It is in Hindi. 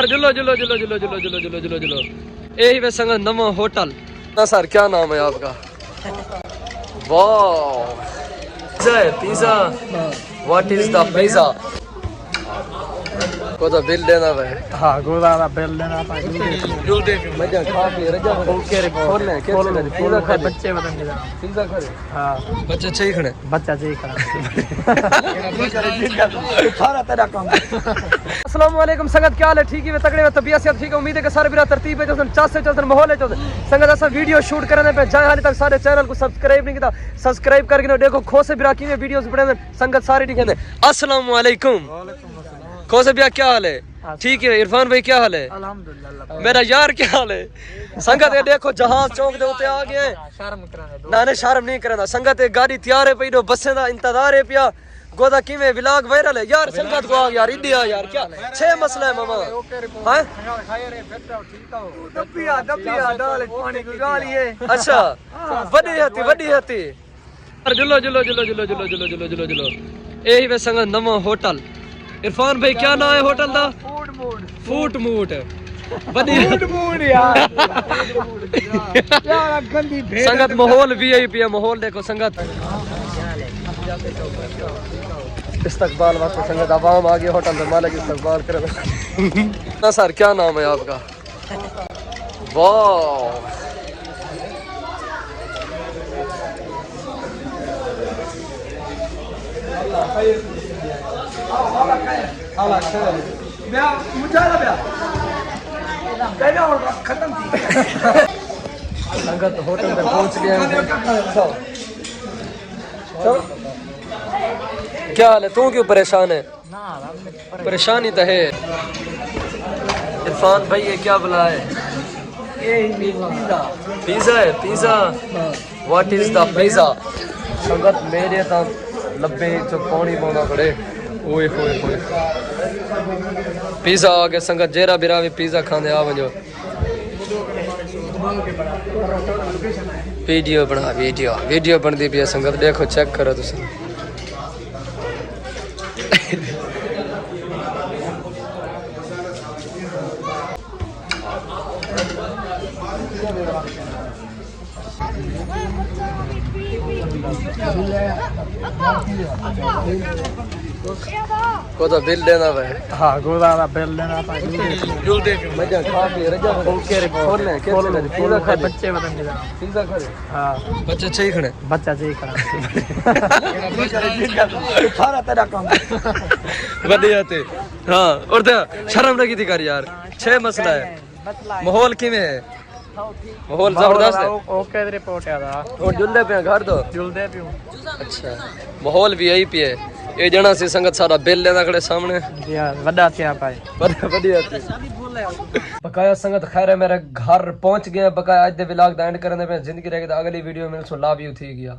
जुलो जुलो जुलो जुलो जुलो जुलो जुलो जुलो जुलो यही वे संग नवा होटल ना सर क्या नाम है आपका? वाह pizza what is the pizza को तो बिल देना भाई। हाँ गोदाना बिल लेना था जुल दे मजा खा के रजा ओके रे खोलने कैसे करे पिज्जा खा बच्चे बताएंगे पिज्जा करे। हाँ बच्चे चाहिए खड़े बच्चा चाहिए खड़ा सारा तेरा काम। अस्सलाम वालेकुम संगत क्या हाल है? ठीक है तगड़े में तबीयत से ठीक है। उम्मीद है कि सारे बिरा तरतीब है जो चास से चलते माहौल है जो संगत ऐसा वीडियो शूट करने पे जाए हाल तक सारे चैनल को सब्सक्राइब नहीं किया सब्सक्राइब करके देखो खो से बिरा की वीडियोस बने संगत सारे ठीक है। अस्सलाम वालेकुम खो से बिरा क्या हाल है? ठीक है इरफान भाई क्या हाल है? अल्हम्दुलिल्लाह मेरा यार क्या हाल है? संगत ये देखो जहाज चौक दे उते आ गए शर्म कराने दो ना शर्म नहीं करना। संगत एक गाड़ी तैयार है पई दो बसें दा इंतजार है पिया गोदा किवें व्लॉग वायरल है यार। संगत को आ यार इंडिया यार क्या छह मसला है मामा हां दबिया दाल पानी की गालिए। अच्छा बड़ी हती जुलो जुलो जुलो जुलो जुलो जुलो जुलो जुलो जुलो यही वे संग नवा होटल। इरफान भाई क्या नाम है होटल दा? फूट मूट यार गंदी संगत माहौल वीआईपी है माहौल देखो संगत इस्तकबाल वास्ते संगत आवाम आ गई होटल में मालिक इस्तकबाल करे ना सर क्या नाम है आपका? वाह खत्म थी संगत होटल में पहुंच गए क्या हाल है? तू क्यों परेशान है? परेशानी तो है। इरफान भाई ये क्या बुला है? पिज्जा है pizza what is the pizza संगत मेरे तो लब्बे जो पानी पाना पड़े ओए होए होए पिज्जा आ गया संगत जेरा बिरा भी पिज्जा खाने आ वजो वीडियो बनती पी संगत देखो चेक करो तुम को तो बिल देना भाई। हाँ गोदाना बिल लेना था जुल दे मजा खा के रजा ओके रे खोलने कैसे करे पिज्जा खा बच्चे बताएंगे पिज्जा करे। हाँ बच्चे चाहिए खड़े बच्चा चाहिए खड़ा सारा तेरा काम। बढ़िया थे हाँ और शर्म लगी थी कर यार छह मसला है माहौल किवें है? माहौल जबरदस्त है। ओके रिपोर्ट है और जुलदे पे घर दो जुलदे पे अच्छा माहौल वीआईपी है। ये जना सी संगत सारा बिल लेना खड़े सामने यार वड्डा थे आप आए बढ़िया बकाया संगत खैर है मेरे घर पहुंच गए बकाया आज दे व्लॉग दा एंड करने पे जिंदगी रह गई अगली वीडियो में सो लव यू थी गया।